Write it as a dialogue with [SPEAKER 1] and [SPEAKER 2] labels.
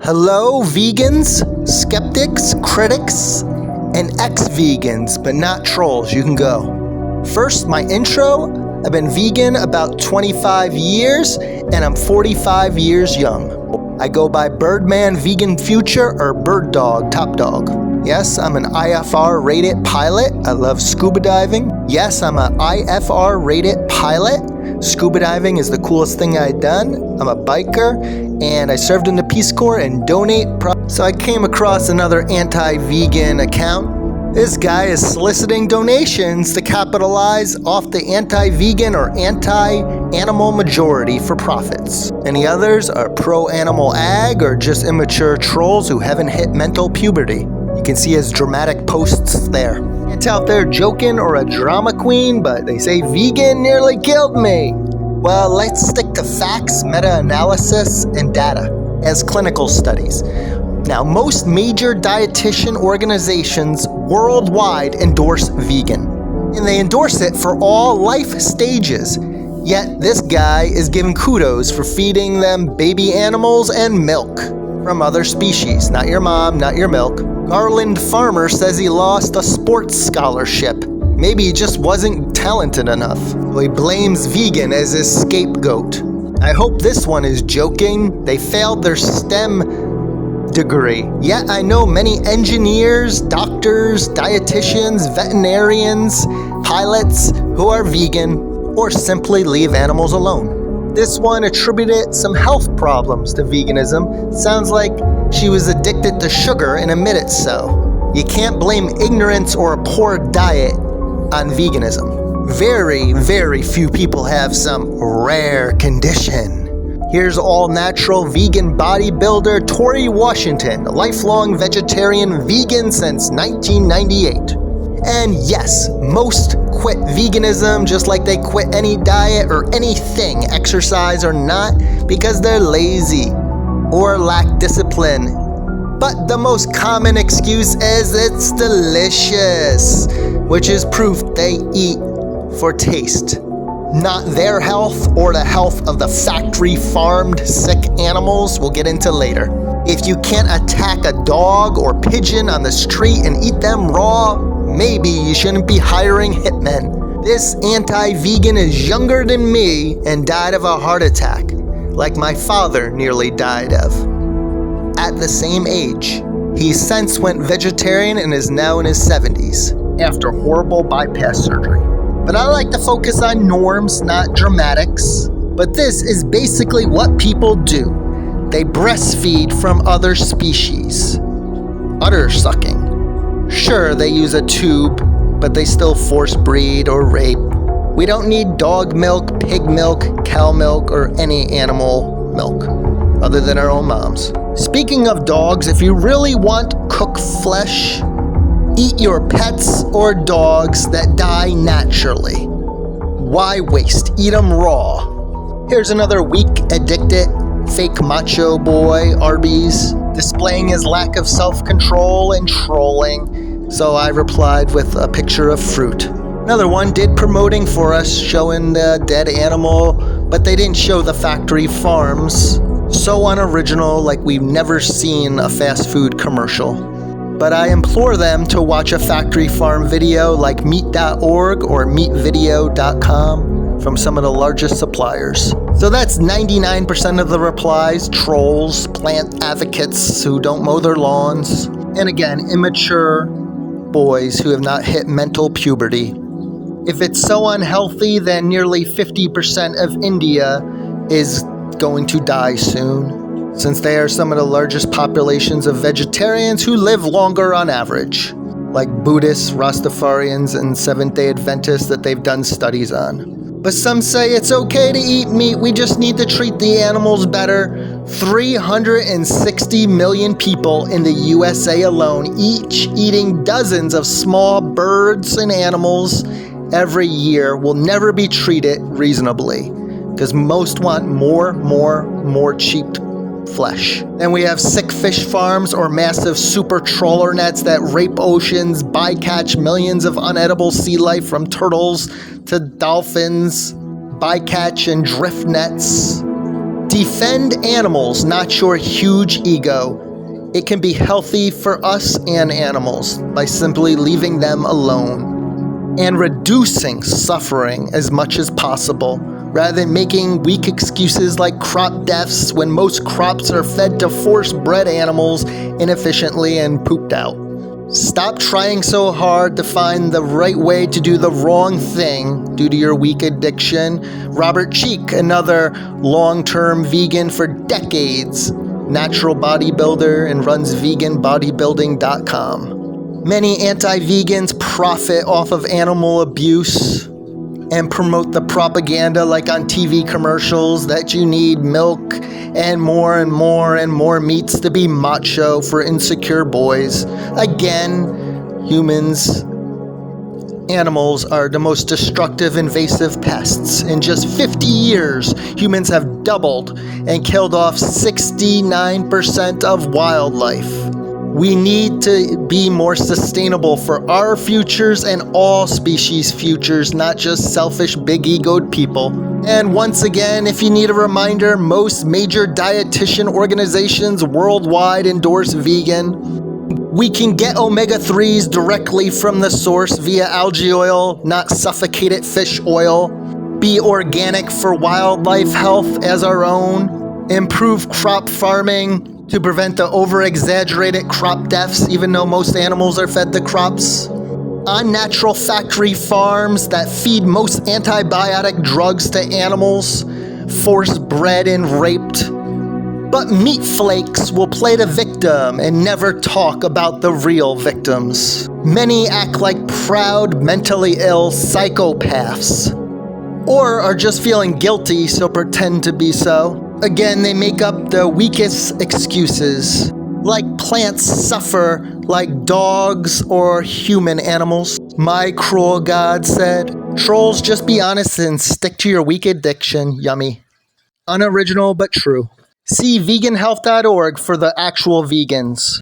[SPEAKER 1] Hello, vegans, skeptics, critics, and ex-vegans, but not trolls. You can go. First, my intro. I've been vegan about 25 years, and I'm 45 years young. I go by Birdman Vegan Future or Bird Dog Top Dog. Yes, I'm an IFR rated pilot. I love scuba diving. Yes, I'm an IFR rated pilot. Scuba diving is the coolest thing I've done. I'm a biker, and I served in the Peace Corps and donate. So I came across another anti-vegan account. This guy is soliciting donations to capitalize off the anti-vegan or anti-animal majority for profits. And the others are pro-animal ag or just immature trolls who haven't hit mental puberty. You can see his dramatic posts there. Can't tell if they're joking or a drama queen, but they say vegan nearly killed me. Well, let's stick to facts, meta-analysis, and data as clinical studies. Now, most major dietitian organizations worldwide endorse vegan, and they endorse it for all life stages. Yet this guy is given kudos for feeding them baby animals and milk from other species. Not your mom, not your milk. Garland Farmer says he lost a sports scholarship. Maybe he just wasn't talented enough. So he blames vegan as his scapegoat. I hope this one is joking. They failed their STEM degree. Yet I know many engineers, doctors, dietitians, veterinarians, pilots who are vegan or simply leave animals alone. This one attributed some health problems to veganism. Sounds like she was addicted to sugar and admitted so. You can't blame ignorance or a poor diet on veganism. Very, very few people have some rare condition. Here's all-natural vegan bodybuilder Tori Washington, a lifelong vegetarian vegan since 1998. And yes, most quit veganism just like they quit any diet or anything, exercise or not, because they're lazy or lack discipline. But the most common excuse is it's delicious, which is proof they eat for taste, not their health or the health of the factory-farmed sick animals we'll get into later. If you can't attack a dog or pigeon on the street and eat them raw, maybe you shouldn't be hiring hitmen. This anti-vegan is younger than me and died of a heart attack, like my father nearly died of. At the same age, he since went vegetarian and is now in his 70s after horrible bypass surgery. But I like to focus on norms, not dramatics. But this is basically what people do. They breastfeed from other species. Udder sucking. Sure, they use a tube, but they still force breed or rape. We don't need dog milk, pig milk, cow milk, or any animal milk, other than our own moms. Speaking of dogs, if you really want cooked flesh, eat your pets or dogs that die naturally. Why waste? Eat them raw. Here's another weak, addicted, fake macho boy, Arby's, displaying his lack of self-control and trolling. So I replied with a picture of fruit. Another one did promoting for us, showing the dead animal, but they didn't show the factory farms. So unoriginal, like we've never seen a fast food commercial. But I implore them to watch a factory farm video like meat.org or meatvideo.com from some of the largest suppliers. So that's 99% of the replies, trolls, plant advocates who don't mow their lawns, and again, immature boys who have not hit mental puberty. If it's so unhealthy, then nearly 50% of India is going to die soon, since they are some of the largest populations of vegetarians who live longer on average, like Buddhists, Rastafarians, and Seventh-day Adventists that they've done studies on. But some say it's okay to eat meat, we just need to treat the animals better. 360 million people in the USA alone, each eating dozens of small birds and animals every year, will never be treated reasonably, because most want more cheap flesh. Then we have sick fish farms or massive super trawler nets that rape oceans, bycatch millions of unedible sea life from turtles to dolphins, bycatch and drift nets, Defend animals, not your huge ego. It can be healthy for us and animals by simply leaving them alone and reducing suffering as much as possible, rather than making weak excuses like crop deaths when most crops are fed to force-bred animals inefficiently and pooped out. Stop trying so hard to find the right way to do the wrong thing due to your weak addiction. Robert Cheek, another long-term vegan for decades, natural bodybuilder, and runs veganbodybuilding.com. Many anti-vegans profit off of animal abuse and promote the propaganda like on TV commercials that you need milk and more and more and more meats to be macho for insecure boys. Again, animals are the most destructive invasive pests. In just 50 years, humans have doubled and killed off 69% of wildlife. We need to be more sustainable for our futures and all species' futures, not just selfish, big-egoed people. And once again, if you need a reminder, most major dietitian organizations worldwide endorse vegan. We can get omega-3s directly from the source via algae oil, not suffocated fish oil. Be organic for wildlife health as our own. Improve crop farming to prevent the over-exaggerated crop deaths, even though most animals are fed the crops. Unnatural factory farms that feed most antibiotic drugs to animals, force-bred and raped. But meat flakes will play the victim and never talk about the real victims. Many act like proud, mentally ill psychopaths, or are just feeling guilty, so pretend to be so. Again, they make up the weakest excuses, like plants suffer like dogs or human animals. My cruel God said, "Trolls, just be honest and stick to your weak addiction." Yummy. Unoriginal but true. See veganhealth.org for the actual vegans.